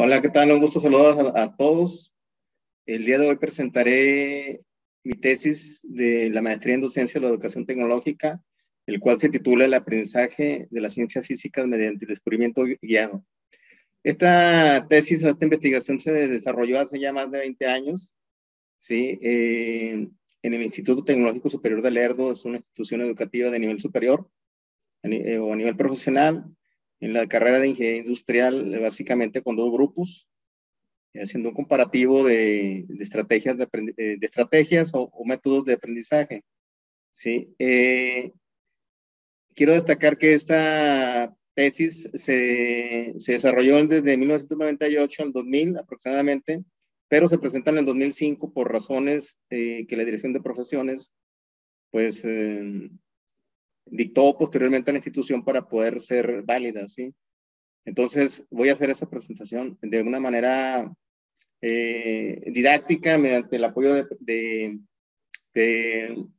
Hola, ¿qué tal? Un gusto saludar a todos. El día de hoy presentaré mi tesis de la maestría en docencia de la educación tecnológica, el cual se titula El aprendizaje de las ciencias físicas mediante el descubrimiento guiado. Esta tesis, esta investigación se desarrolló hace ya más de 20 años, ¿sí? En el Instituto Tecnológico Superior de Lerdo. Es una institución educativa de nivel superior o a nivel profesional, en la carrera de ingeniería industrial, básicamente con dos grupos, haciendo un comparativo de estrategias, de estrategias o métodos de aprendizaje. ¿Sí? Quiero destacar que esta tesis se desarrolló desde 1998 al 2000 aproximadamente, pero se presenta en el 2005 por razones que la Dirección de Profesiones pues dictó posteriormente a la institución para poder ser válida, ¿sí? Entonces voy a hacer esa presentación de una manera didáctica mediante el apoyo de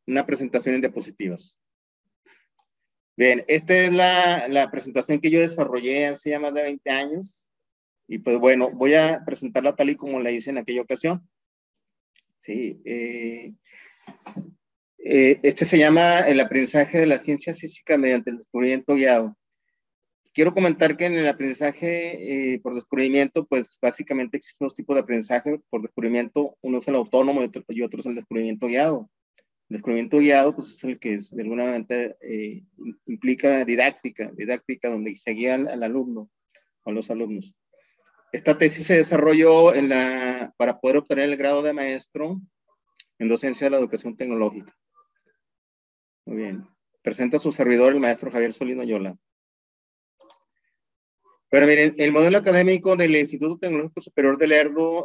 una presentación en diapositivas. Bien, esta es la presentación que yo desarrollé hace ya más de 20 años y pues bueno, voy a presentarla tal y como la hice en aquella ocasión. Sí, este se llama el aprendizaje de la ciencia física mediante el descubrimiento guiado. Quiero comentar que en el aprendizaje por descubrimiento, pues básicamente existen dos tipos de aprendizaje por descubrimiento. Uno es el autónomo y otro es el descubrimiento guiado. El descubrimiento guiado, pues es el que es, de alguna manera implica didáctica, donde se guía al alumno o a los alumnos. Esta tesis se desarrolló para poder obtener el grado de maestro en docencia de la educación tecnológica. Muy bien. Presenta a su servidor, el maestro Javier Solino Yola. Pero miren, el modelo académico del Instituto Tecnológico Superior de Lerdo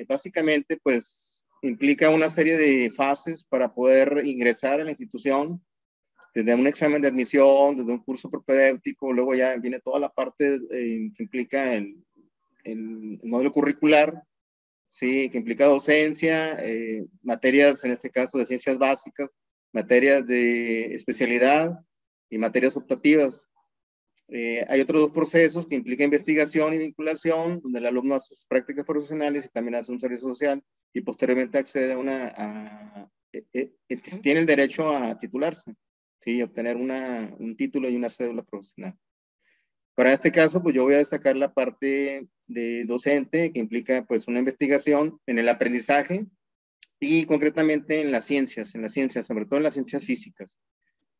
básicamente pues implica una serie de fases para poder ingresar a la institución, desde un examen de admisión, desde un curso propedéutico, luego ya viene toda la parte que implica el modelo curricular, ¿sí? Que implica docencia, materias en este caso de ciencias básicas, materias de especialidad y materias optativas. Hay otros dos procesos que implican investigación y vinculación, donde el alumno hace sus prácticas profesionales y también hace un servicio social y posteriormente accede tiene el derecho a titularse, ¿sí? Obtener un título y una cédula profesional. Para este caso, pues yo voy a destacar la parte de docente, que implica pues una investigación en el aprendizaje y concretamente en las ciencias, sobre todo en las ciencias físicas.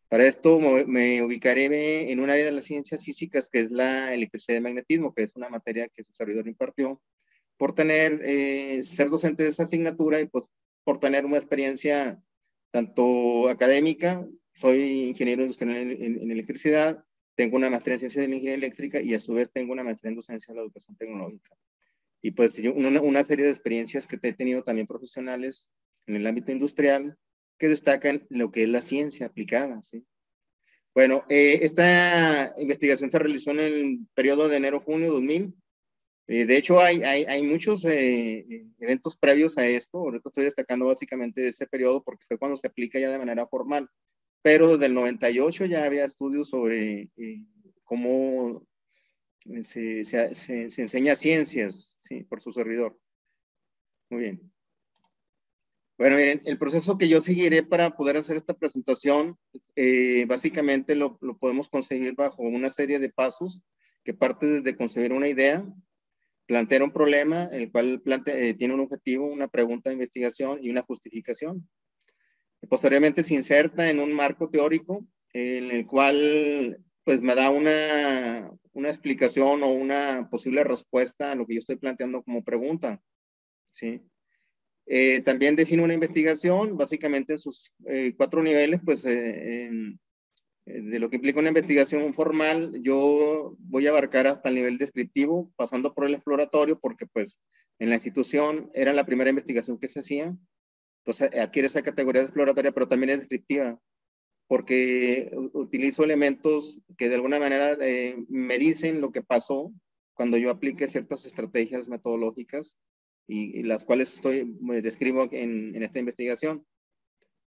Para esto me ubicaré en un área de las ciencias físicas que es la electricidad y magnetismo, que es una materia que su servidor impartió, por ser docente de esa asignatura y pues por tener una experiencia tanto académica. Soy ingeniero industrial en electricidad, tengo una maestría en ciencia de la ingeniería eléctrica y a su vez tengo una maestría en docencia de la educación tecnológica. Y pues una serie de experiencias que he tenido también profesionales en el ámbito industrial que destacan lo que es la ciencia aplicada, ¿sí? Bueno, esta investigación se realizó en el periodo de enero-junio 2000. De hecho, hay muchos eventos previos a esto. Ahorita estoy destacando básicamente ese periodo porque fue cuando se aplica ya de manera formal. Pero desde el 98 ya había estudios sobre cómo se enseña ciencias, ¿sí? Por su servidor. Muy bien. Bueno, miren, el proceso que yo seguiré para poder hacer esta presentación, básicamente lo podemos conseguir bajo una serie de pasos que parte desde concebir una idea, plantear un problema, el cual tiene un objetivo, una pregunta de investigación y una justificación. Posteriormente se inserta en un marco teórico en el cual pues me da una explicación o una posible respuesta a lo que yo estoy planteando como pregunta, ¿sí? También define una investigación, básicamente en sus 4 niveles, pues de lo que implica una investigación formal, yo voy a abarcar hasta el nivel descriptivo, pasando por el exploratorio, porque pues en la institución era la primera investigación que se hacía, entonces adquiere esa categoría de exploratoria, pero también es descriptiva, porque utilizo elementos que de alguna manera me dicen lo que pasó cuando yo aplique ciertas estrategias metodológicas y las cuales describo en esta investigación.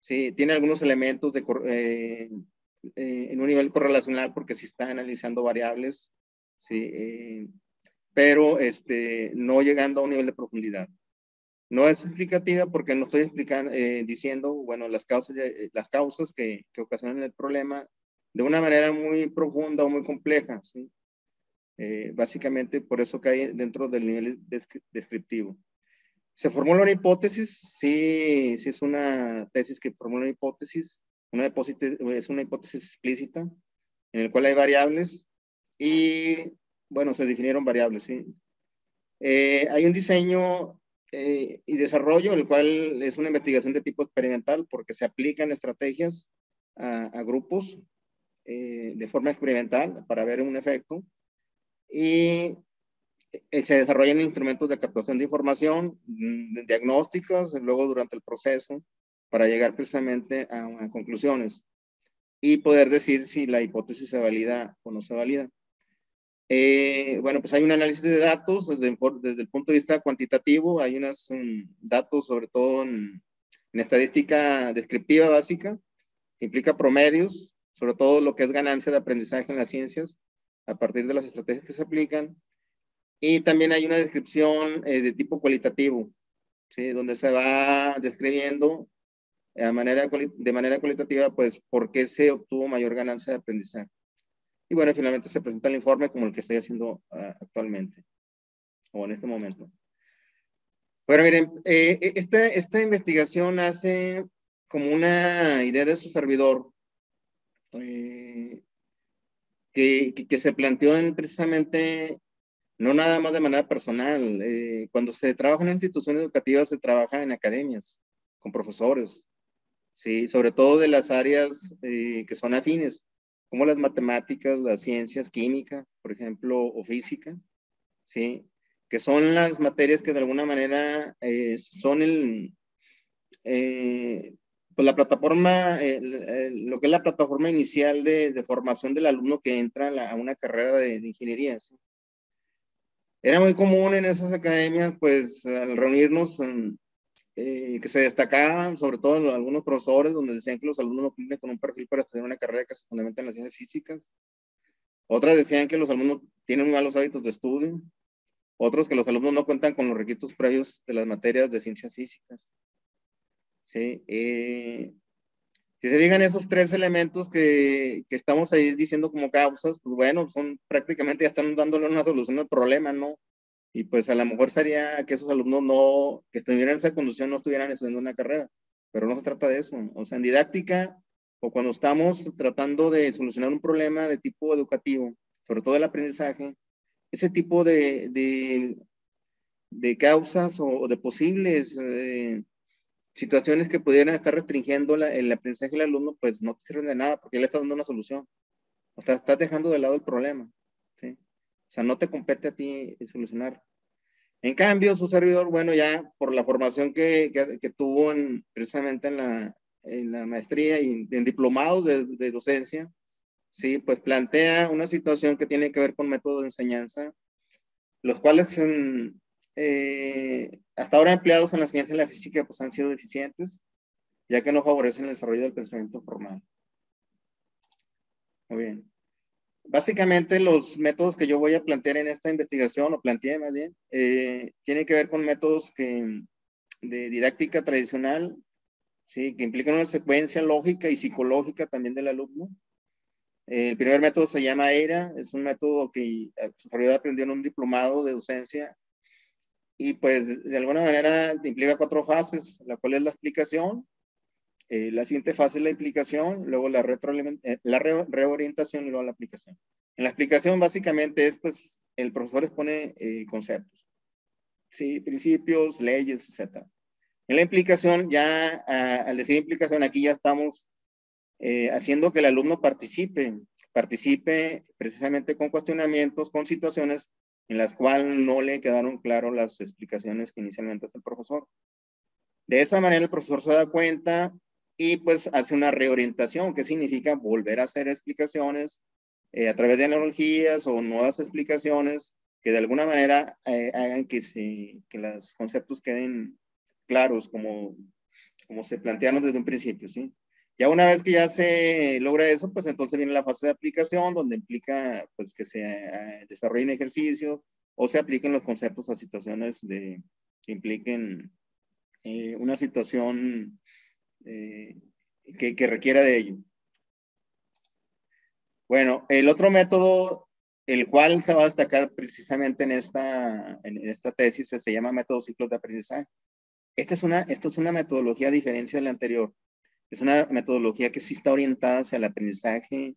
Sí, tiene algunos elementos en un nivel correlacional porque sí está analizando variables, sí, pero no llegando a un nivel de profundidad. No es explicativa porque no estoy explicando, diciendo, bueno, las causas que ocasionan el problema de una manera muy profunda o muy compleja, ¿sí? Básicamente por eso cae dentro del nivel descriptivo. ¿Se formula una hipótesis? Sí, sí es una tesis que formula una hipótesis. Es una hipótesis explícita en el cual hay variables y, bueno, se definieron variables, ¿sí? Hay un diseño y desarrollo, el cual es una investigación de tipo experimental porque se aplican estrategias a grupos de forma experimental para ver un efecto y se desarrollan instrumentos de captación de información, diagnósticos, luego durante el proceso para llegar precisamente a conclusiones y poder decir si la hipótesis se valida o no se valida. Bueno, pues hay un análisis de datos desde el punto de vista cuantitativo, hay unos datos sobre todo en estadística descriptiva básica, que implica promedios, sobre todo lo que es ganancia de aprendizaje en las ciencias, a partir de las estrategias que se aplican, y también hay una descripción de tipo cualitativo, ¿sí? Donde se va describiendo de manera cualitativa, pues, por qué se obtuvo mayor ganancia de aprendizaje. Y bueno, finalmente se presenta el informe como el que estoy haciendo actualmente, o en este momento. Bueno, miren, esta investigación hace como una idea de su servidor que se planteó precisamente, no nada más de manera personal. Cuando se trabaja en una institución educativa, se trabaja en academias, con profesores, ¿sí? Sobre todo de las áreas que son afines, como las matemáticas, las ciencias, química, por ejemplo, o física, ¿sí? Que son las materias que de alguna manera son pues la plataforma, lo que es la plataforma inicial de formación del alumno que entra a una carrera de ingeniería, ¿sí? Era muy común en esas academias, pues, al reunirnos, que se destacaban, sobre todo en algunos profesores, donde decían que los alumnos no cumplen con un perfil para estudiar una carrera que se fundamenta en las ciencias físicas. Otras decían que los alumnos tienen malos hábitos de estudio. Otros que los alumnos no cuentan con los requisitos previos de las materias de ciencias físicas. ¿Sí? Si se digan esos tres elementos que estamos ahí diciendo como causas, pues bueno, son prácticamente ya están dándole una solución al problema, ¿no? Y pues a lo mejor sería que esos alumnos no, que estuvieran en esa condición no estuvieran estudiando una carrera, pero no se trata de eso. O sea, en didáctica o cuando estamos tratando de solucionar un problema de tipo educativo, sobre todo el aprendizaje, ese tipo de causas o de posibles situaciones que pudieran estar restringiendo el aprendizaje del alumno, pues no te sirven de nada porque le estás dando una solución. O sea, estás dejando de lado el problema. ¿Sí? O sea, no te compete a ti solucionar. En cambio, su servidor, bueno, ya por la formación que tuvo precisamente en la maestría y en diplomados de docencia, sí, pues plantea una situación que tiene que ver con métodos de enseñanza, los cuales hasta ahora empleados en la ciencia y la física pues han sido deficientes, ya que no favorecen el desarrollo del pensamiento formal. Muy bien. Básicamente los métodos que yo voy a plantear en esta investigación, o planteé más bien, tienen que ver con métodos de didáctica tradicional, ¿sí? Que implican una secuencia lógica y psicológica también del alumno. El primer método se llama ERA, es un método que su servidor aprendió en un diplomado de docencia y pues de alguna manera implica 4 fases, la cual es la explicación, la siguiente fase es la implicación, luego la reorientación y luego la aplicación. En la explicación básicamente es pues el profesor expone conceptos, ¿sí? Principios, leyes, etc. En la implicación ya, al decir implicación, aquí ya estamos haciendo que el alumno participe precisamente con cuestionamientos, con situaciones en las cuales no le quedaron claras las explicaciones que inicialmente hace el profesor. De esa manera el profesor se da cuenta y pues hace una reorientación, que significa volver a hacer explicaciones a través de analogías o nuevas explicaciones que de alguna manera hagan que los conceptos queden claros como se plantearon desde un principio, ¿sí? Ya una vez que ya se logra eso, pues entonces viene la fase de aplicación, donde implica pues que se desarrollen ejercicios, o se apliquen los conceptos a situaciones que impliquen una situación que requiera de ello. Bueno, el otro método, el cual se va a destacar precisamente en esta tesis, se llama método ciclos de aprendizaje. Esto es una metodología a diferencia de la anterior. Es una metodología que sí está orientada hacia el aprendizaje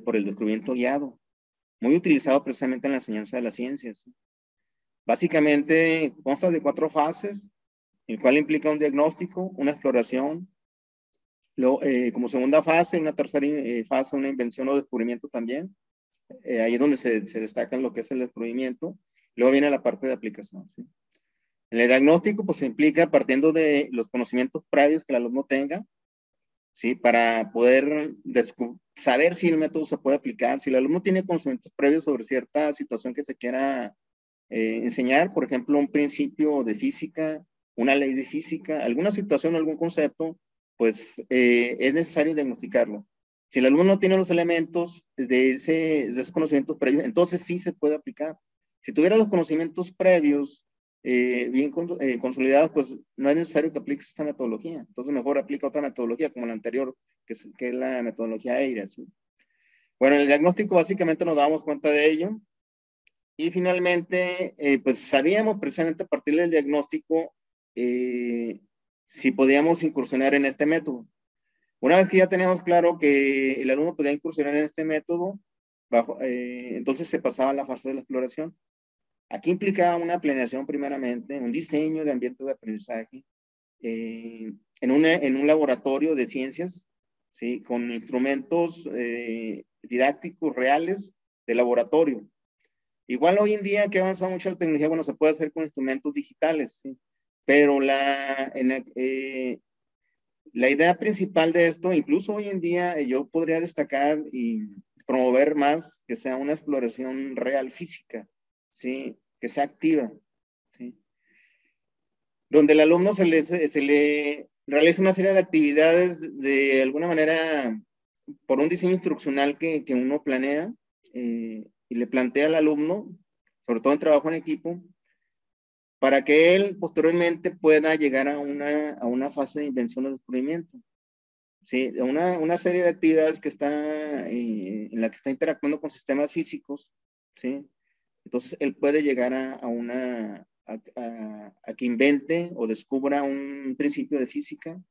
por el descubrimiento guiado, muy utilizado precisamente en la enseñanza de las ciencias. Básicamente consta de 4 fases, el cual implica un diagnóstico, una exploración, como segunda fase, una tercera fase, una invención o descubrimiento también. Ahí es donde se destaca lo que es el descubrimiento. Luego viene la parte de aplicación, ¿sí? En el diagnóstico, pues se implica partiendo de los conocimientos previos que el alumno tenga, ¿sí? Para poder saber si el método se puede aplicar. Si el alumno tiene conocimientos previos sobre cierta situación que se quiera enseñar, por ejemplo, un principio de física, una ley de física, alguna situación, algún concepto, pues es necesario diagnosticarlo. Si el alumno no tiene los elementos de esos conocimientos previos, entonces sí se puede aplicar. Si tuviera los conocimientos previos bien consolidados, pues no es necesario que apliques esta metodología. Entonces mejor aplica otra metodología como la anterior, que es la metodología EIRA, ¿sí? Bueno, en el diagnóstico básicamente nos damos cuenta de ello. Y finalmente, pues sabíamos precisamente a partir del diagnóstico si podíamos incursionar en este método. Una vez que ya teníamos claro que el alumno podía incursionar en este método, entonces se pasaba a la fase de la exploración. Aquí implicaba una planeación primeramente, un diseño de ambientes de aprendizaje, en un laboratorio de ciencias, ¿sí? Con instrumentos didácticos reales de laboratorio. Igual hoy en día que avanza mucho la tecnología, bueno, se puede hacer con instrumentos digitales, ¿sí? Pero la idea principal de esto, incluso hoy en día, yo podría destacar y promover más que sea una exploración real física, ¿sí? Que sea activa, ¿sí? Donde el alumno se le realiza una serie de actividades de alguna manera por un diseño instruccional que uno planea y le plantea al alumno, sobre todo en trabajo en equipo, para que él posteriormente pueda llegar a una fase de invención o descubrimiento. Sí, una serie de actividades que está en la que está interactuando con sistemas físicos, ¿sí? Entonces él puede llegar a que invente o descubra un principio de física,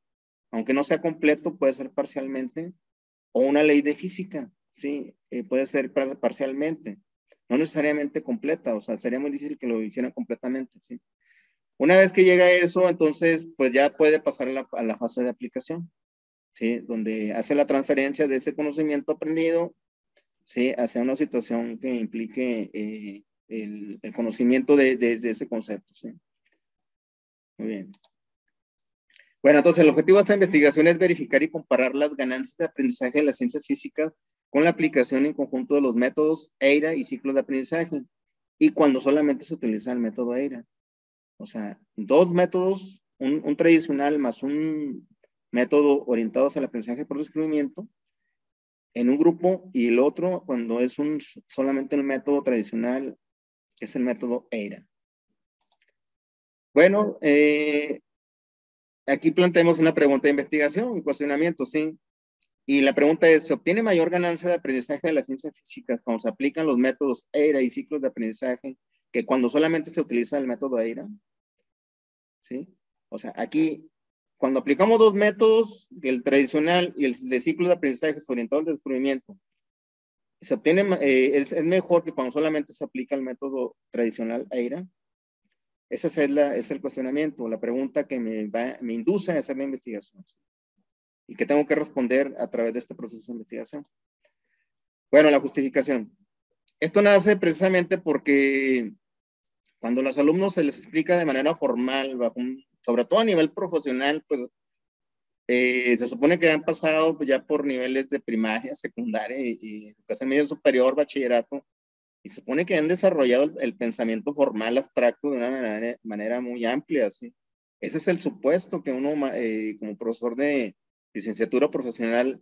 aunque no sea completo, puede ser parcialmente, o una ley de física, ¿sí? Puede ser parcialmente, no necesariamente completa, o sea, sería muy difícil que lo hicieran completamente, ¿sí? Una vez que llega a eso, entonces, pues ya puede pasar a la fase de aplicación, ¿sí? Donde hace la transferencia de ese conocimiento aprendido, ¿sí? Hacia una situación que implique el conocimiento de ese concepto, ¿sí? Muy bien. Bueno, entonces el objetivo de esta investigación es verificar y comparar las ganancias de aprendizaje de las ciencias físicas con la aplicación en conjunto de los métodos EIRA y ciclos de aprendizaje, y cuando solamente se utiliza el método EIRA. O sea, 2 métodos, un tradicional más un método orientado hacia el aprendizaje por descubrimiento en un grupo, y el otro cuando es solamente el método tradicional, es el método EIRA. Bueno, aquí planteamos una pregunta de investigación, un cuestionamiento, ¿sí? Y la pregunta es, ¿se obtiene mayor ganancia de aprendizaje de las ciencias físicas cuando se aplican los métodos EIRA y ciclos de aprendizaje que cuando solamente se utiliza el método EIRA? ¿Sí? O sea, aquí, cuando aplicamos 2 métodos, el tradicional y el de ciclo de aprendizaje orientado al descubrimiento, se obtiene, es mejor que cuando solamente se aplica el método tradicional EIRA. Ese es el cuestionamiento, la pregunta que me induce a hacer la investigación, ¿sí? Y que tengo que responder a través de este proceso de investigación. Bueno, la justificación. Esto nace precisamente porque cuando a los alumnos se les explica de manera formal, sobre todo a nivel profesional, pues se supone que han pasado pues, ya por niveles de primaria, secundaria y educación media superior, bachillerato, y se supone que han desarrollado el pensamiento formal abstracto de una manera muy amplia, ¿sí? Ese es el supuesto que uno como profesor de licenciatura profesional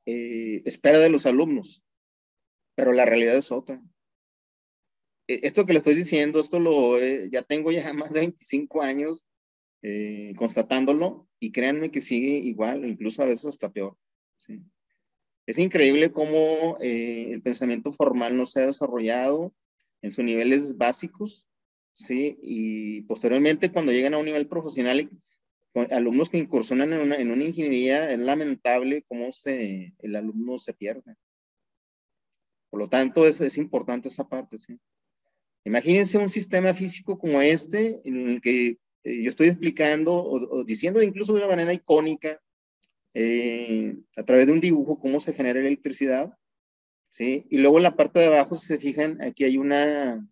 espera de los alumnos, pero la realidad es otra. esto que le estoy diciendo, ya tengo ya más de 25 años constatándolo y créanme que sigue igual, incluso a veces hasta peor. ¿Sí? Es increíble cómo el pensamiento formal no se ha desarrollado en sus niveles básicos, ¿sí? Y posteriormente cuando llegan a un nivel profesional, con alumnos que incursionan en una ingeniería, es lamentable cómo el alumno se pierde. Por lo tanto, es importante esa parte, ¿sí? Imagínense un sistema físico como este, en el que yo estoy explicando o diciendo incluso de una manera icónica, a través de un dibujo, cómo se genera la electricidad, ¿sí? Y luego en la parte de abajo, si se fijan, aquí hay una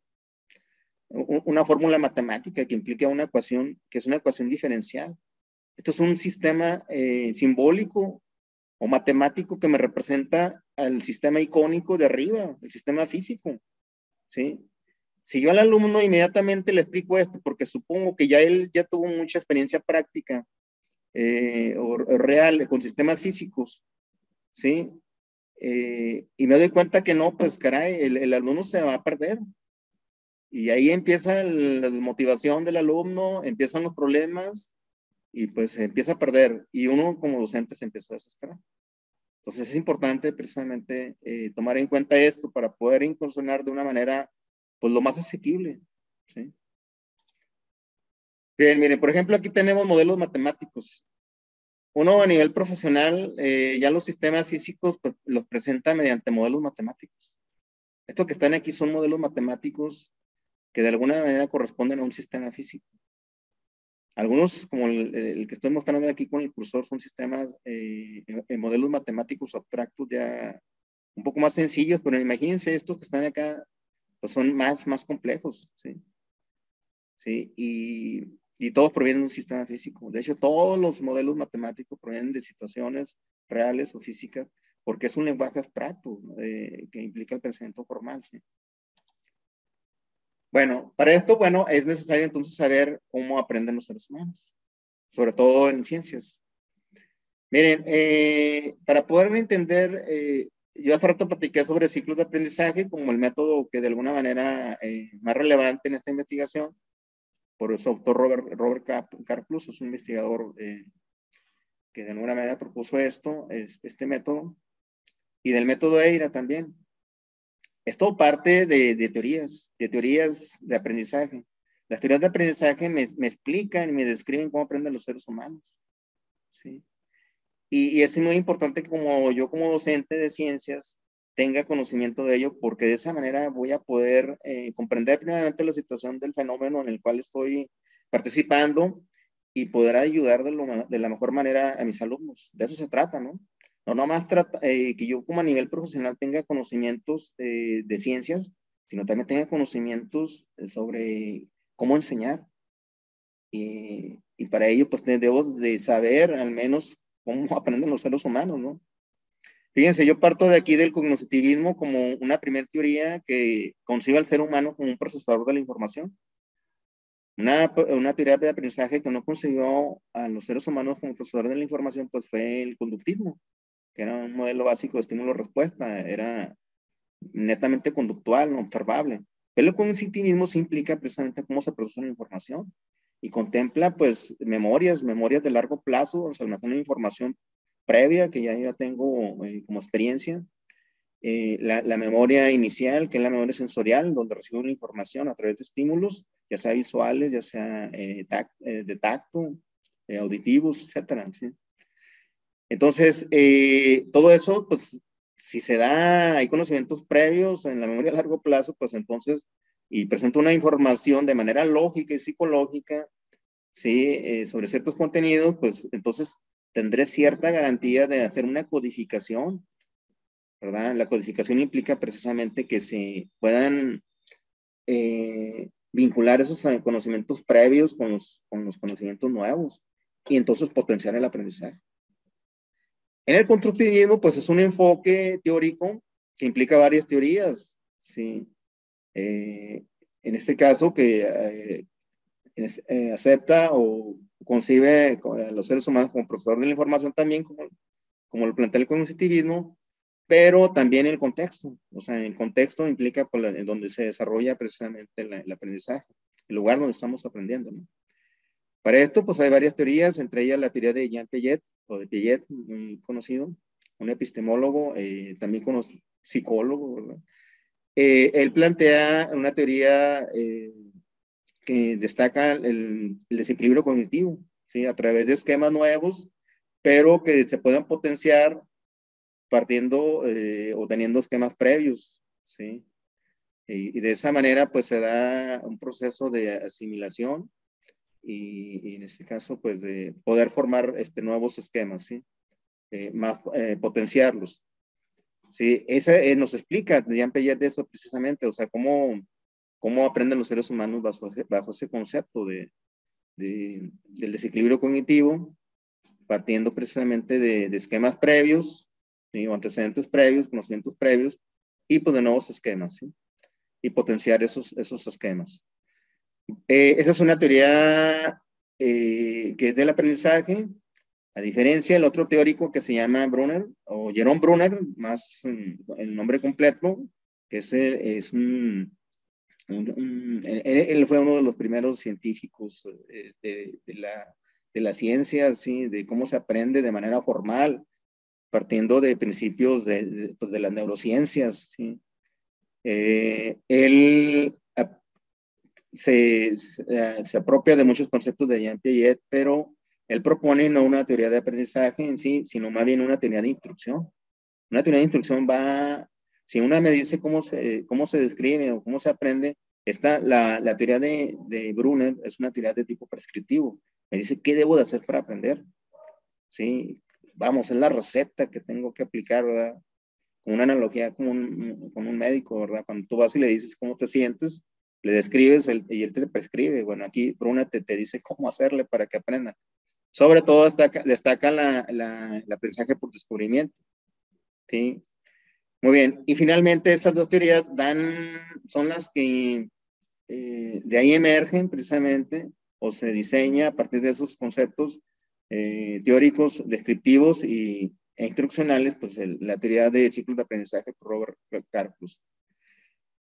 fórmula matemática que implica una ecuación, que es una ecuación diferencial. Esto es un sistema simbólico o matemático que me representa al sistema icónico de arriba, el sistema físico, ¿sí? Si yo al alumno inmediatamente le explico esto, porque supongo que ya él ya tuvo mucha experiencia práctica o real con sistemas físicos, ¿sí? Y me doy cuenta que no, pues caray, el alumno se va a perder. Y ahí empieza la desmotivación del alumno, empiezan los problemas y pues se empieza a perder. Y uno como docente se empieza a desesperar. Entonces es importante precisamente tomar en cuenta esto para poder incursionar de una manera pues lo más asequible, ¿sí? Bien, miren, por ejemplo, aquí tenemos modelos matemáticos. Uno a nivel profesional, ya los sistemas físicos pues, los presenta mediante modelos matemáticos. Estos que están aquí son modelos matemáticos que de alguna manera corresponden a un sistema físico. Algunos, como el que estoy mostrando aquí con el cursor, son sistemas, modelos matemáticos abstractos ya un poco más sencillos, pero imagínense estos que están acá, pues son más complejos, ¿sí? ¿Sí? Y todos provienen de un sistema físico. De hecho, todos los modelos matemáticos provienen de situaciones reales o físicas, porque es un lenguaje abstracto que implica el pensamiento formal, ¿sí? Bueno, para esto, bueno, es necesario entonces saber cómo aprenden los seres humanos, sobre todo en ciencias. Miren, para poder entender, yo hace rato platiqué sobre ciclos de aprendizaje como el método que de alguna manera más relevante en esta investigación. Por eso autor Robert Karplus es un investigador que de alguna manera propuso este método, y del método EIRA también. Esto parte de teorías de aprendizaje. Las teorías de aprendizaje me explican y me describen cómo aprenden los seres humanos, ¿sí? Y es muy importante que yo como docente de ciencias tenga conocimiento de ello, porque de esa manera voy a poder comprender primeramente la situación del fenómeno en el cual estoy participando y poder ayudar de la mejor manera a mis alumnos. De eso se trata, ¿no? No nomás trata, que yo como a nivel profesional tenga conocimientos de ciencias, sino también tenga conocimientos sobre cómo enseñar. Y para ello, pues debo de saber al menos cómo aprenden los seres humanos, ¿no? Fíjense, yo parto de aquí del cognitivismo como una primera teoría que concibe al ser humano como un procesador de la información. Una teoría de aprendizaje que no concibió a los seres humanos como procesadores de la información, pues fue el conductismo, que era un modelo básico de estímulo-respuesta, era netamente conductual, no observable. Pero el cognitivismo se implica precisamente cómo se procesa la información y contempla pues memorias de largo plazo, o sea, almacena información previa que ya tengo como experiencia, la memoria inicial, que es la memoria sensorial, donde recibo la información a través de estímulos, ya sea visuales, ya sea de tacto, auditivos, etcétera, ¿sí? Entonces, todo eso, pues, si se da, hay conocimientos previos en la memoria a largo plazo, pues entonces, y presento una información de manera lógica y psicológica, ¿sí? Sobre ciertos contenidos, pues entonces tendré cierta garantía de hacer una codificación, ¿verdad? La codificación implica precisamente que se puedan vincular esos conocimientos previos con los conocimientos nuevos y entonces potenciar el aprendizaje. En el constructivismo, pues es un enfoque teórico que implica varias teorías, ¿sí? En este caso, que acepta o concibe a los seres humanos como procesador de la información también, como lo plantea el cognitivismo, pero también el contexto. O sea, el contexto implica pues, en donde se desarrolla precisamente el aprendizaje, el lugar donde estamos aprendiendo, ¿no? Para esto, pues hay varias teorías, entre ellas la teoría de Jean Piaget, o de Piaget, muy conocido, un epistemólogo, también psicólogo, ¿verdad? Él plantea una teoría que destaca el desequilibrio cognitivo, ¿sí? A través de esquemas nuevos, pero que se puedan potenciar partiendo o teniendo esquemas previos, ¿sí? Y de esa manera, pues se da un proceso de asimilación y en este caso, pues de poder formar nuevos esquemas, ¿sí? Potenciarlos. Sí, esa nos explica Jean Piaget de eso precisamente, o sea, cómo aprenden los seres humanos bajo ese concepto del desequilibrio cognitivo, partiendo precisamente de esquemas previos, ¿sí? O antecedentes previos, conocimientos previos, y pues de nuevos esquemas, ¿sí? Y potenciar esos esquemas. Esa es una teoría que es del aprendizaje, a diferencia del otro teórico que se llama Brunner, o Jerome Brunner, más el nombre completo, que es él fue uno de los primeros científicos de la ciencia, ¿sí? De cómo se aprende de manera formal, partiendo de principios pues de las neurociencias, ¿sí? Él se apropia de muchos conceptos de Jean Piaget, pero él propone no una teoría de aprendizaje en sí, sino más bien una teoría de instrucción. Una teoría de instrucción si una me dice cómo se describe o cómo se aprende, la teoría de Brunner es una teoría de tipo prescriptivo. Me dice qué debo de hacer para aprender. ¿Sí? Vamos, es la receta que tengo que aplicar, ¿verdad? Con una analogía con un médico, ¿verdad? Cuando tú vas y le dices cómo te sientes, le describes y él te prescribe. Bueno, aquí Bruna te dice cómo hacerle para que aprenda. Sobre todo destaca el aprendizaje por descubrimiento. ¿Sí? Muy bien. Y finalmente estas dos teorías son las que de ahí emergen precisamente o se diseña a partir de esos conceptos teóricos, descriptivos e instruccionales, pues la teoría de ciclos de aprendizaje por Robert Karpus.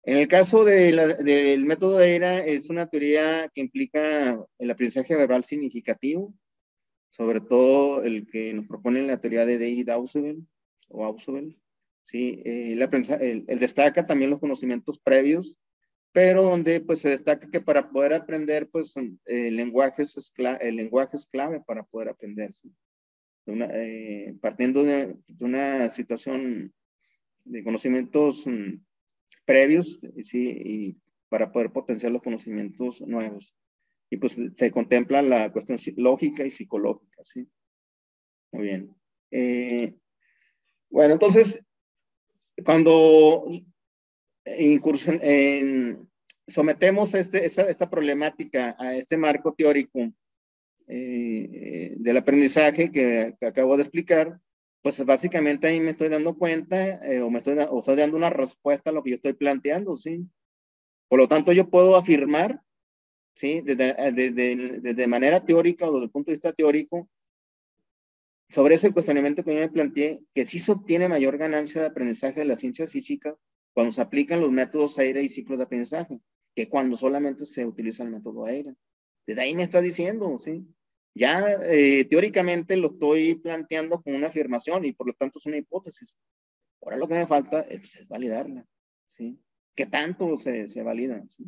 En el caso del método de ERA, es una teoría que implica el aprendizaje verbal significativo, sobre todo el que nos propone la teoría de David Ausubel. ¿Sí? El destaca también los conocimientos previos, pero donde pues se destaca que para poder aprender, pues el lenguaje es clave para poder aprender. ¿Sí? Partiendo de una situación de conocimientos previos, ¿sí? Y para poder potenciar los conocimientos nuevos. Y pues se contempla la cuestión lógica y psicológica, ¿sí? Muy bien. Bueno, entonces, cuando sometemos esta problemática a este marco teórico del aprendizaje que acabo de explicar, pues básicamente ahí me estoy dando cuenta o estoy dando una respuesta a lo que yo estoy planteando, ¿sí? Por lo tanto, yo puedo afirmar, ¿sí? Desde manera teórica o desde el punto de vista teórico, sobre ese cuestionamiento que yo me planteé, que sí se obtiene mayor ganancia de aprendizaje de las ciencias físicas cuando se aplican los métodos AIRA y ciclos de aprendizaje, que cuando solamente se utiliza el método AIRA. Desde ahí me está diciendo, ¿sí? Ya teóricamente lo estoy planteando como una afirmación y por lo tanto es una hipótesis. Ahora lo que me falta es validarla, ¿sí? ¿Qué tanto se valida? ¿Sí?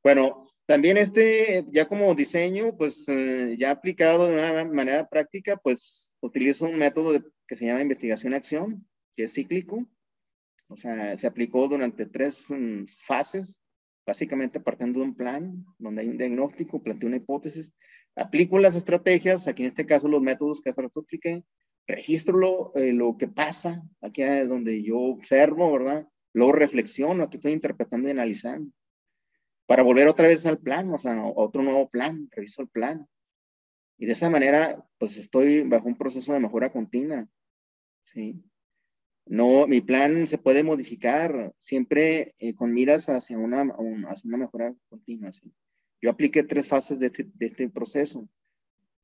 Bueno, también ya como diseño, pues ya aplicado de una manera práctica, pues utilizo un método que se llama investigación-acción, que es cíclico. O sea, se aplicó durante 3 fases, básicamente partiendo de un plan, donde hay un diagnóstico, planteo una hipótesis, aplico las estrategias, aquí en este caso los métodos que hace rato expliqué, registro lo que pasa, aquí es donde yo observo, ¿verdad? Luego reflexiono, aquí estoy interpretando y analizando para volver otra vez al plan, o sea, a otro nuevo plan, reviso el plan. Y de esa manera, pues estoy bajo un proceso de mejora continua, ¿sí? No, mi plan se puede modificar siempre con miras hacia hacia una mejora continua, ¿sí? Yo apliqué 3 fases de este proceso.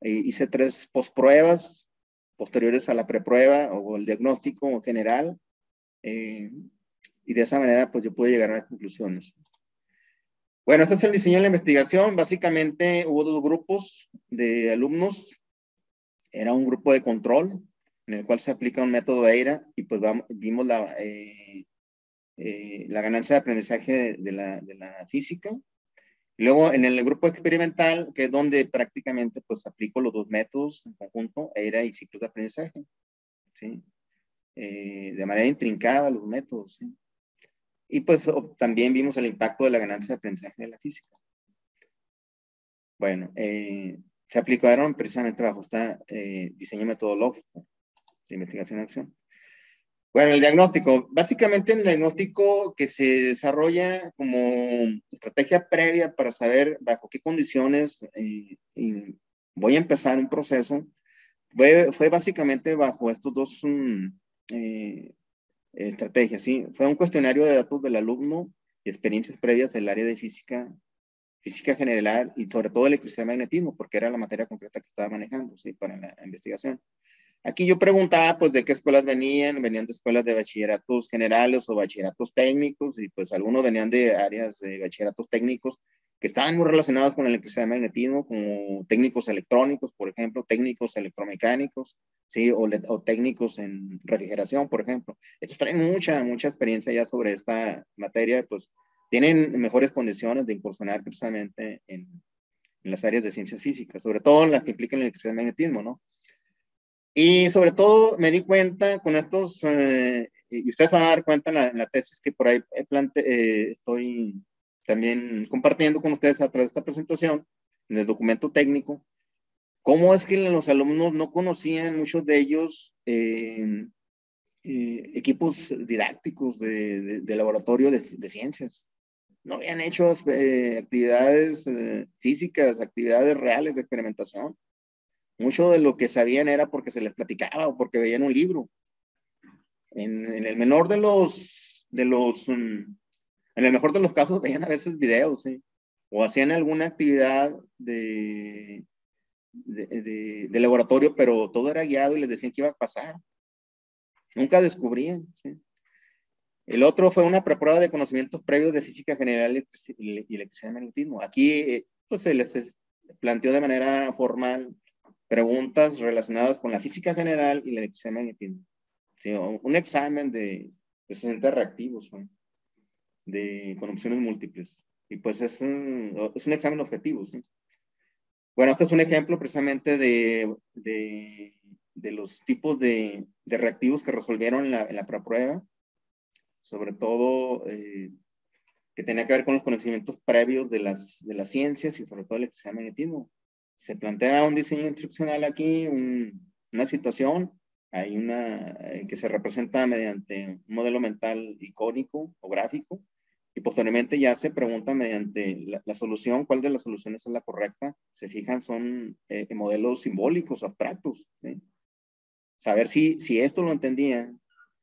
Hice 3 postpruebas, posteriores a la preprueba o el diagnóstico general, y de esa manera pues yo pude llegar a las conclusiones. Bueno, este es el diseño de la investigación. Básicamente hubo dos grupos de alumnos. Era un grupo de control en el cual se aplica un método EIRA y pues vimos la ganancia de aprendizaje de la física. Y luego en el grupo experimental, que es donde prácticamente pues aplico los dos métodos en conjunto, EIRA y ciclos de aprendizaje, ¿sí? De manera intrincada los métodos, ¿sí? Y pues también vimos el impacto de la ganancia de aprendizaje de la física. Bueno, se aplicaron precisamente bajo este diseño metodológico de investigación y acción. Bueno, el diagnóstico. Básicamente el diagnóstico que se desarrolla como estrategia previa para saber bajo qué condiciones voy a empezar un proceso, fue básicamente bajo estos dos estrategias, ¿sí? Fue un cuestionario de datos del alumno y experiencias previas del área de física general y sobre todo electricidad y magnetismo, porque era la materia concreta que estaba manejando, ¿sí? Para la investigación. Aquí yo preguntaba, pues, de qué escuelas venían de escuelas de bachilleratos generales o bachilleratos técnicos, y pues algunos venían de áreas de bachilleratos técnicos que estaban muy relacionados con la electricidad y magnetismo, como técnicos electrónicos, por ejemplo, técnicos electromecánicos, ¿sí? O técnicos en refrigeración, por ejemplo. Estos traen mucha experiencia ya sobre esta materia, pues tienen mejores condiciones de incursionar precisamente en las áreas de ciencias físicas, sobre todo en las que implican la electricidad y magnetismo, ¿no? Y sobre todo me di cuenta con estos, y ustedes van a dar cuenta en la tesis que por ahí estoy también compartiendo con ustedes a través de esta presentación, en el documento técnico, cómo es que los alumnos no conocían, muchos de ellos, equipos didácticos de laboratorio de ciencias. No habían hecho actividades físicas, actividades reales de experimentación. Mucho de lo que sabían era porque se les platicaba o porque veían un libro. En el menor en el mejor de los casos veían a veces videos, ¿sí? O hacían alguna actividad de laboratorio, pero todo era guiado y les decían qué iba a pasar. Nunca descubrían, ¿sí? El otro fue una preprueba de conocimientos previos de física general y electricidad y magnetismo. Aquí pues se les planteó de manera formal preguntas relacionadas con la física general y la electricidad y magnetismo. ¿Sí? Un examen de 60 reactivos, ¿no? Con opciones múltiples. Y pues es un examen objetivo, ¿sí? Bueno, este es un ejemplo precisamente de los tipos de reactivos que resolvieron en la prueba, sobre todo que tenía que ver con los conocimientos previos de las ciencias y sobre todo el electricidad y magnetismo. Se plantea un diseño instruccional aquí, una situación, hay una que se representa mediante un modelo mental icónico o gráfico, y posteriormente ya se pregunta mediante la solución, cuál de las soluciones es la correcta. Se fijan, son modelos simbólicos, abstractos, ¿sí? Saber si esto lo entendían,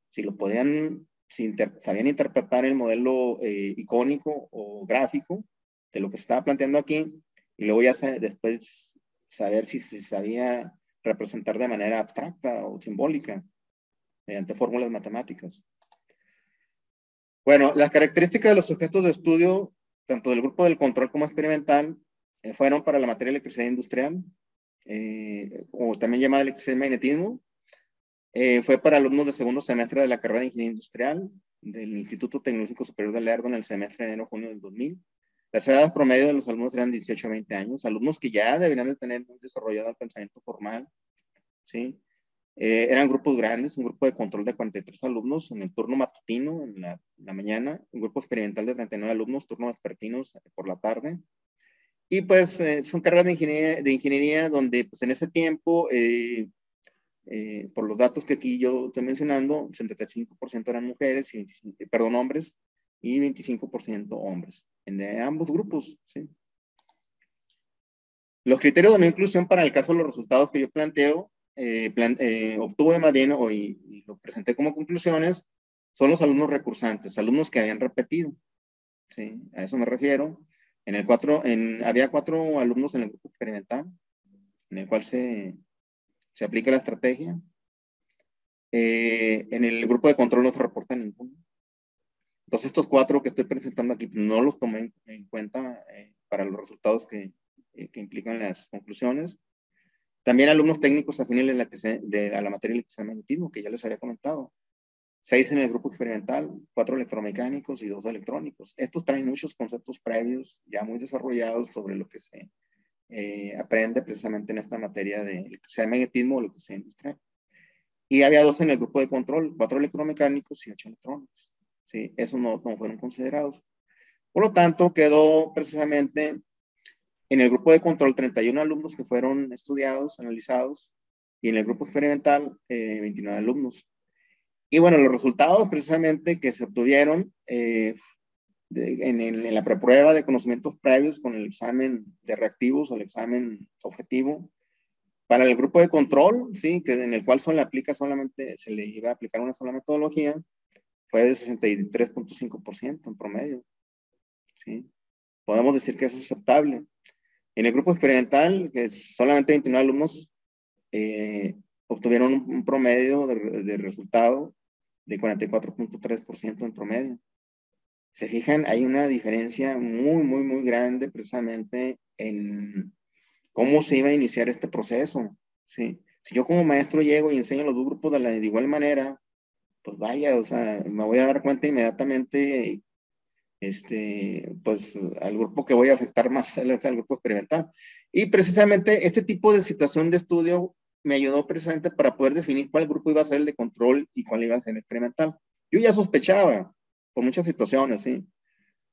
si lo podían, si sabían interpretar el modelo icónico o gráfico de lo que se estaba planteando aquí, y luego ya después saber si se sabía representar de manera abstracta o simbólica mediante fórmulas matemáticas. Bueno, las características de los sujetos de estudio, tanto del grupo del control como experimental, fueron para la materia de electricidad industrial, o también llamada electricidad y magnetismo. Fue para alumnos de segundo semestre de la carrera de Ingeniería Industrial del Instituto Tecnológico Superior de Lerdo en el semestre de enero-junio del 2000. Las edades promedio de los alumnos eran 18 a 20 años, alumnos que ya deberían de tener muy desarrollado el pensamiento formal, ¿sí? Eran grupos grandes, un grupo de control de 43 alumnos en el turno matutino, en la mañana, un grupo experimental de 39 alumnos, turno vespertinos por la tarde. Y pues son carreras de ingeniería donde pues en ese tiempo, por los datos que aquí yo estoy mencionando, 75% eran mujeres, y hombres, y 25% hombres, en ambos grupos, ¿sí? Los criterios de no inclusión para el caso de los resultados que yo planteo, obtuve más bien, y lo presenté como conclusiones, son los alumnos recursantes, alumnos que habían repetido, ¿sí? A eso me refiero. Había 4 alumnos en el grupo experimental, en el cual se se aplica la estrategia. En el grupo de control no se reporta ninguno. Entonces, estos 4 que estoy presentando aquí no los tomé en cuenta para los resultados que implican las conclusiones. También alumnos técnicos afines a la materia electromagnetismo, que ya les había comentado. 6 en el grupo experimental, 4 electromecánicos y 2 electrónicos. Estos traen muchos conceptos previos ya muy desarrollados sobre lo que se aprende precisamente en esta materia de electricidad y magnetismo o electricidad industrial. Y había 2 en el grupo de control, 4 electromecánicos y 8 electrónicos. ¿Sí? Esos no fueron considerados. Por lo tanto, quedó precisamente en el grupo de control 31 alumnos que fueron estudiados, analizados, y en el grupo experimental 29 alumnos. Y bueno, los resultados precisamente que se obtuvieron en la preprueba de conocimientos previos con el examen de reactivos o el examen objetivo, para el grupo de control, sí, que en el cual se le iba a aplicar una sola metodología, fue de 63.5% en promedio. ¿Sí? Podemos decir que es aceptable. En el grupo experimental, que solamente 29 alumnos obtuvieron un promedio de resultado de 44.3% en promedio. Se fijan, hay una diferencia muy, muy, muy grande precisamente en cómo se iba a iniciar este proceso. ¿Sí? Si yo como maestro llego y enseño los 2 grupos de igual manera, pues vaya, o sea, me voy a dar cuenta inmediatamente, pues al grupo que voy a afectar más es al grupo experimental. Y precisamente este tipo de situación de estudio me ayudó precisamente para poder definir cuál grupo iba a ser el de control y cuál iba a ser el experimental. Yo ya sospechaba por muchas situaciones, ¿sí?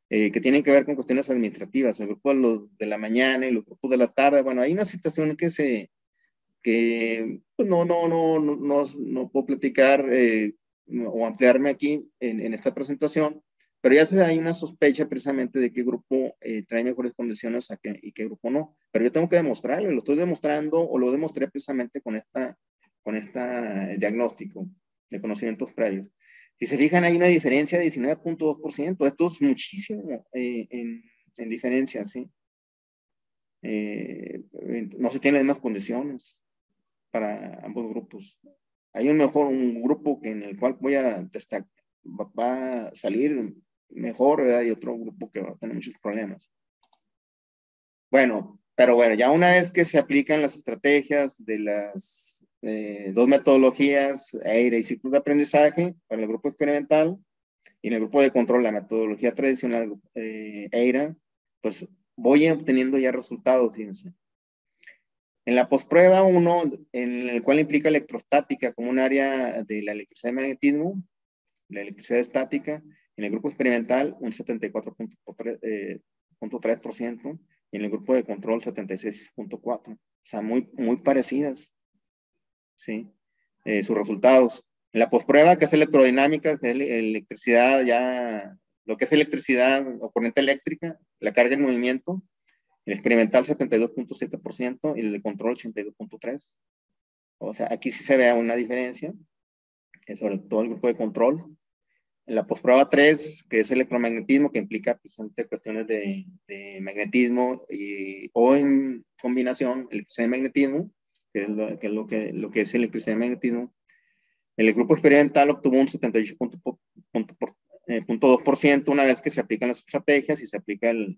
Que tienen que ver con cuestiones administrativas, el grupo de la mañana y los grupos de la tarde. Bueno, hay una situación que pues, no puedo platicar o ampliarme aquí en esta presentación, pero ya hay una sospecha precisamente de qué grupo trae mejores condiciones y qué grupo no. Pero yo tengo que demostrarlo, lo estoy demostrando o lo demostré precisamente con esta diagnóstico de conocimientos previos. Si se fijan, hay una diferencia de 19.2%. Esto es muchísimo en diferencia, ¿sí? No se tienen las mismas condiciones para ambos grupos. Hay un grupo en el cual va a salir mejor, ¿verdad? Y otro grupo que va a tener muchos problemas. Bueno, pero bueno, ya una vez que se aplican las estrategias de las 2 metodologías, EIRA y ciclos de aprendizaje, para el grupo experimental, y en el grupo de control, la metodología tradicional EIRA, pues voy obteniendo ya resultados, fíjense. En la postprueba 1, en el cual implica electrostática como un área de la electricidad y magnetismo, la electricidad estática, en el grupo experimental un 74.3%, y en el grupo de control 76.4%. O sea, muy, muy parecidas, ¿sí? Sus resultados. En la postprueba, que es electrodinámica, que es electricidad ya, lo que es electricidad o corriente eléctrica, la carga en movimiento, el experimental 72.7% y el de control 82.3%. O sea, aquí sí se ve una diferencia, sobre todo el grupo de control. En la postprueba 3, que es electromagnetismo, que implica precisamente cuestiones de magnetismo o en combinación electricidad y magnetismo, que es lo que es electricidad y magnetismo. El grupo experimental obtuvo un 78.2% una vez que se aplican las estrategias y se aplica el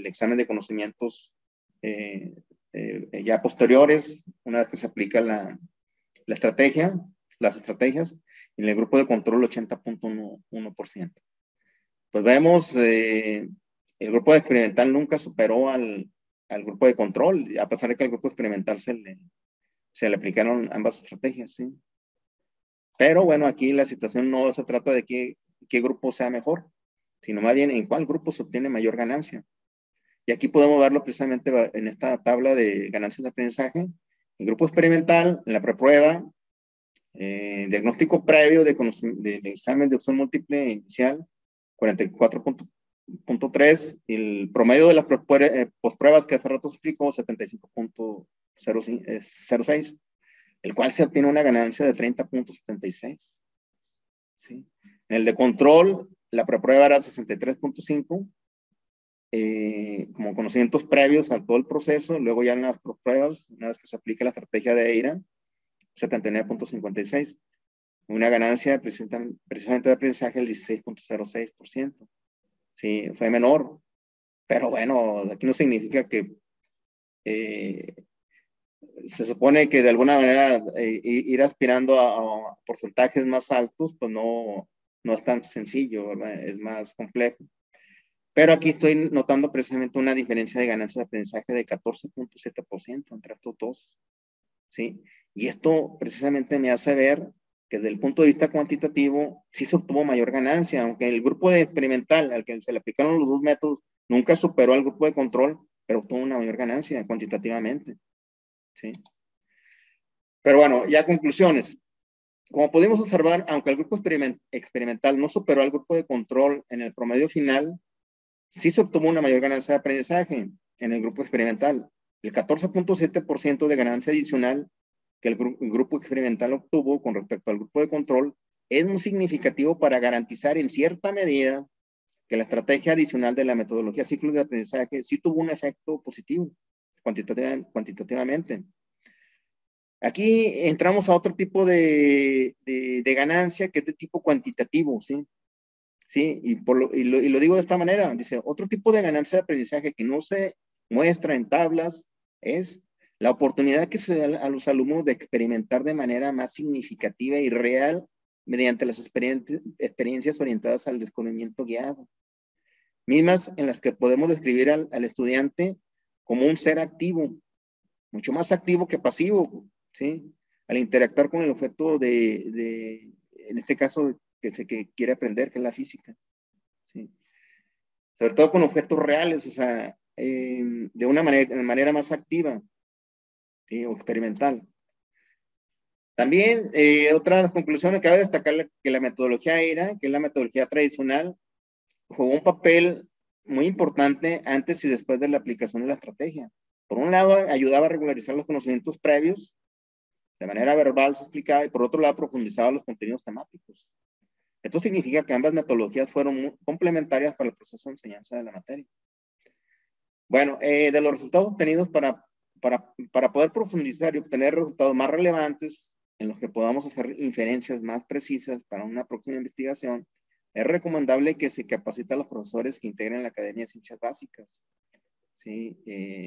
examen de conocimientos ya posteriores, una vez que se aplica las estrategias, y en el grupo de control 80.1%. Pues vemos, el grupo experimental nunca superó al grupo de control, a pesar de que al grupo experimental se le aplicaron ambas estrategias, ¿sí? Pero bueno, aquí la situación no se trata de qué grupo sea mejor, sino más bien en cuál grupo se obtiene mayor ganancia. Y aquí podemos verlo precisamente en esta tabla de ganancias de aprendizaje. El grupo experimental, en la preprueba, diagnóstico previo del examen de opción múltiple inicial, 44.3, y el promedio de las pospruebas que hace rato explicó, 75.06, el cual se obtiene una ganancia de 30.76. ¿Sí? En el de control, la preprueba era 63.5 como conocimientos previos a todo el proceso, luego ya en las pruebas, una vez que se aplica la estrategia de EIRA, 79.56, una ganancia precisamente de aprendizaje del 16.06%. Sí, fue menor, pero bueno, aquí no significa que se supone que de alguna manera ir aspirando a porcentajes más altos, pues no es tan sencillo, ¿verdad? Es más complejo. Pero aquí estoy notando precisamente una diferencia de ganancia de aprendizaje de 14.7% entre estos dos, ¿sí? Y esto precisamente me hace ver que desde el punto de vista cuantitativo sí se obtuvo mayor ganancia, aunque el grupo de experimental al que se le aplicaron los dos métodos nunca superó al grupo de control, pero obtuvo una mayor ganancia cuantitativamente, ¿sí? Pero bueno, ya conclusiones. Como pudimos observar, aunque el grupo experimental no superó al grupo de control en el promedio final, sí se obtuvo una mayor ganancia de aprendizaje en el grupo experimental. El 14.7% de ganancia adicional que el grupo experimental obtuvo con respecto al grupo de control es muy significativo para garantizar en cierta medida que la estrategia adicional de la metodología ciclos de aprendizaje sí tuvo un efecto positivo cuantitativamente. Aquí entramos a otro tipo de ganancia que es de tipo cuantitativo, ¿sí? ¿Sí? Y lo digo de esta manera, dice, otro tipo de ganancia de aprendizaje que no se muestra en tablas es la oportunidad que se da a los alumnos de experimentar de manera más significativa y real mediante las experiencias orientadas al descubrimiento guiado, mismas en las que podemos describir al estudiante como un ser activo, mucho más activo que pasivo, ¿sí? Al interactuar con el objeto en este caso, que quiere aprender, que es la física, ¿sí? Sobre todo con objetos reales, o sea, de una manera más activa, ¿sí? O experimental. También, otras conclusiones, cabe destacar que la metodología EIRA, que es la metodología tradicional, jugó un papel muy importante antes y después de la aplicación de la estrategia. Por un lado, ayudaba a regularizar los conocimientos previos, de manera verbal se explicaba, y por otro lado, profundizaba los contenidos temáticos. Esto significa que ambas metodologías fueron muy complementarias para el proceso de enseñanza de la materia. Bueno, de los resultados obtenidos para poder profundizar y obtener resultados más relevantes en los que podamos hacer inferencias más precisas para una próxima investigación, es recomendable que se capacite a los profesores que integren la Academia de Ciencias Básicas, ¿sí?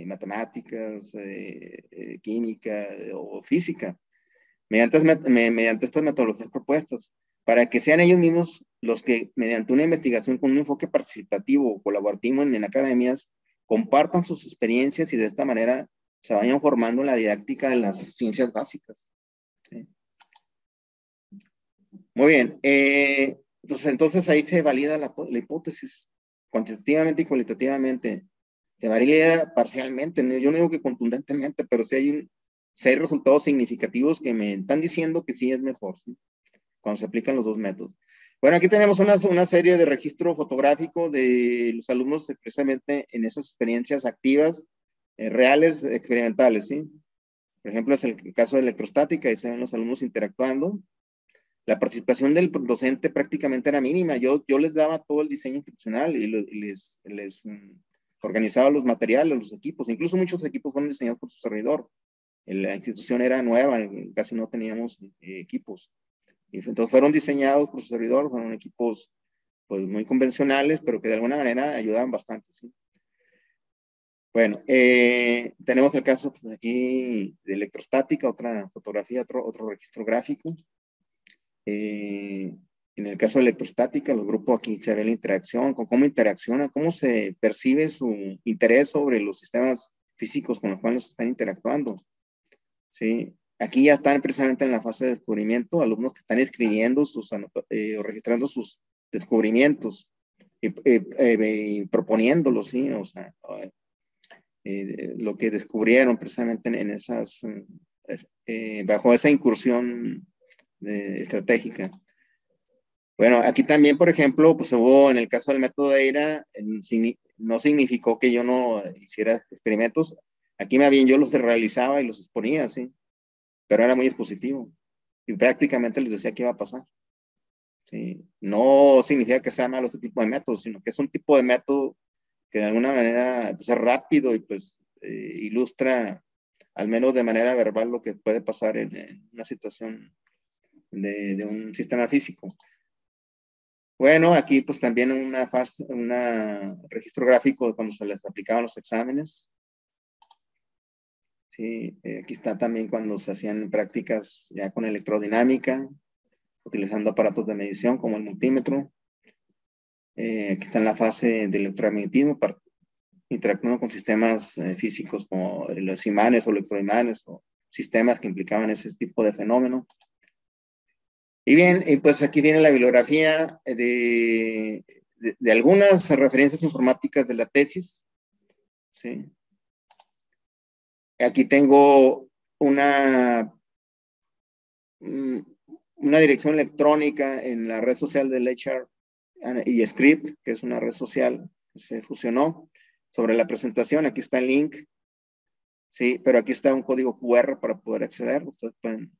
Matemáticas, química o física, mediante estas metodologías propuestas, para que sean ellos mismos los que, mediante una investigación con un enfoque participativo o colaborativo en academias, compartan sus experiencias y de esta manera se vayan formando en la didáctica de las ciencias básicas, ¿sí? Muy bien. Entonces ahí se valida la hipótesis, cuantitativamente y cualitativamente. Se valida parcialmente, yo no digo que contundentemente, pero sí hay resultados significativos que me están diciendo que sí es mejor, ¿sí? Cuando se aplican los dos métodos. Bueno, aquí tenemos una serie de registro fotográfico de los alumnos precisamente en esas experiencias activas, reales, experimentales, ¿sí? Por ejemplo, es el caso de electrostática, ahí se ven los alumnos interactuando. La participación del docente prácticamente era mínima. Yo les daba todo el diseño instruccional y les organizaba los materiales, los equipos. Incluso muchos equipos fueron diseñados por su servidor. La institución era nueva, casi no teníamos equipos. Y entonces fueron diseñados por su servidor, fueron equipos pues, muy convencionales, pero que de alguna manera ayudaban bastante, ¿sí? Bueno, tenemos el caso pues, aquí de electrostática, otra fotografía, otro registro gráfico. En el caso de electrostática, los grupos aquí se ve la interacción, con cómo interacciona, cómo se percibe su interés sobre los sistemas físicos con los cuales están interactuando, ¿sí? Aquí ya están precisamente en la fase de descubrimiento, alumnos que están escribiendo o registrando sus descubrimientos y proponiéndolos, ¿sí? O sea, lo que descubrieron precisamente en esas, bajo esa incursión estratégica. Bueno, aquí también, por ejemplo, pues hubo, en el caso del método de EIRA, no significó que yo no hiciera experimentos. Aquí más bien yo los realizaba y los exponía, ¿sí? Pero era muy expositivo. Y prácticamente les decía qué iba a pasar, ¿sí? No significa que sea malo este tipo de método, sino que es un tipo de método que de alguna manera pues, es rápido y pues ilustra, al menos de manera verbal, lo que puede pasar en una situación de un sistema físico. Bueno, aquí pues también una fase, un registro gráfico de cuando se les aplicaban los exámenes. Sí, aquí está también cuando se hacían prácticas ya con electrodinámica, utilizando aparatos de medición como el multímetro. Aquí está en la fase de electromagnetismo, interactuando con sistemas físicos como los imanes o electroimanes o sistemas que implicaban ese tipo de fenómeno. Y bien, pues aquí viene la bibliografía de algunas referencias informáticas de la tesis. ¿Sí? Aquí tengo una dirección electrónica en la red social de Ledger y Script, que es una red social que se fusionó sobre la presentación. Aquí está el link, sí, pero aquí está un código QR para poder acceder. Ustedes pueden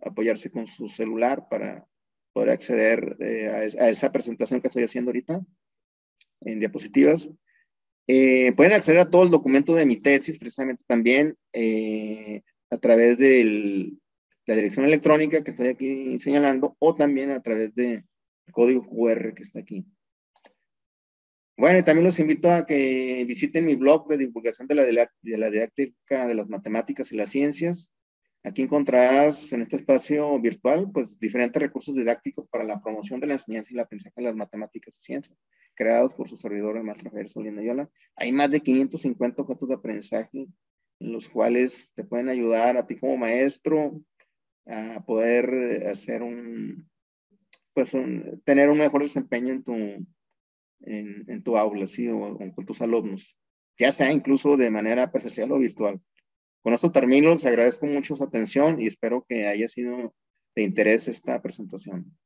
apoyarse con su celular para poder acceder a esa presentación que estoy haciendo ahorita en diapositivas. Pueden acceder a todo el documento de mi tesis precisamente también a través de la dirección electrónica que estoy aquí señalando o también a través del código QR que está aquí. Bueno, y también los invito a que visiten mi blog de divulgación de la didáctica de las matemáticas y las ciencias. Aquí encontrarás en este espacio virtual pues diferentes recursos didácticos para la promoción de la enseñanza y el aprendizaje de las matemáticas y ciencias, creados por su servidor, el maestro Javier Solís Noyola. Hay más de 550 objetos de aprendizaje en los cuales te pueden ayudar a ti como maestro a poder hacer tener un mejor desempeño en tu aula, ¿sí? O con tus alumnos, ya sea incluso de manera presencial o virtual. Con esto termino, les agradezco mucho su atención y espero que haya sido de interés esta presentación.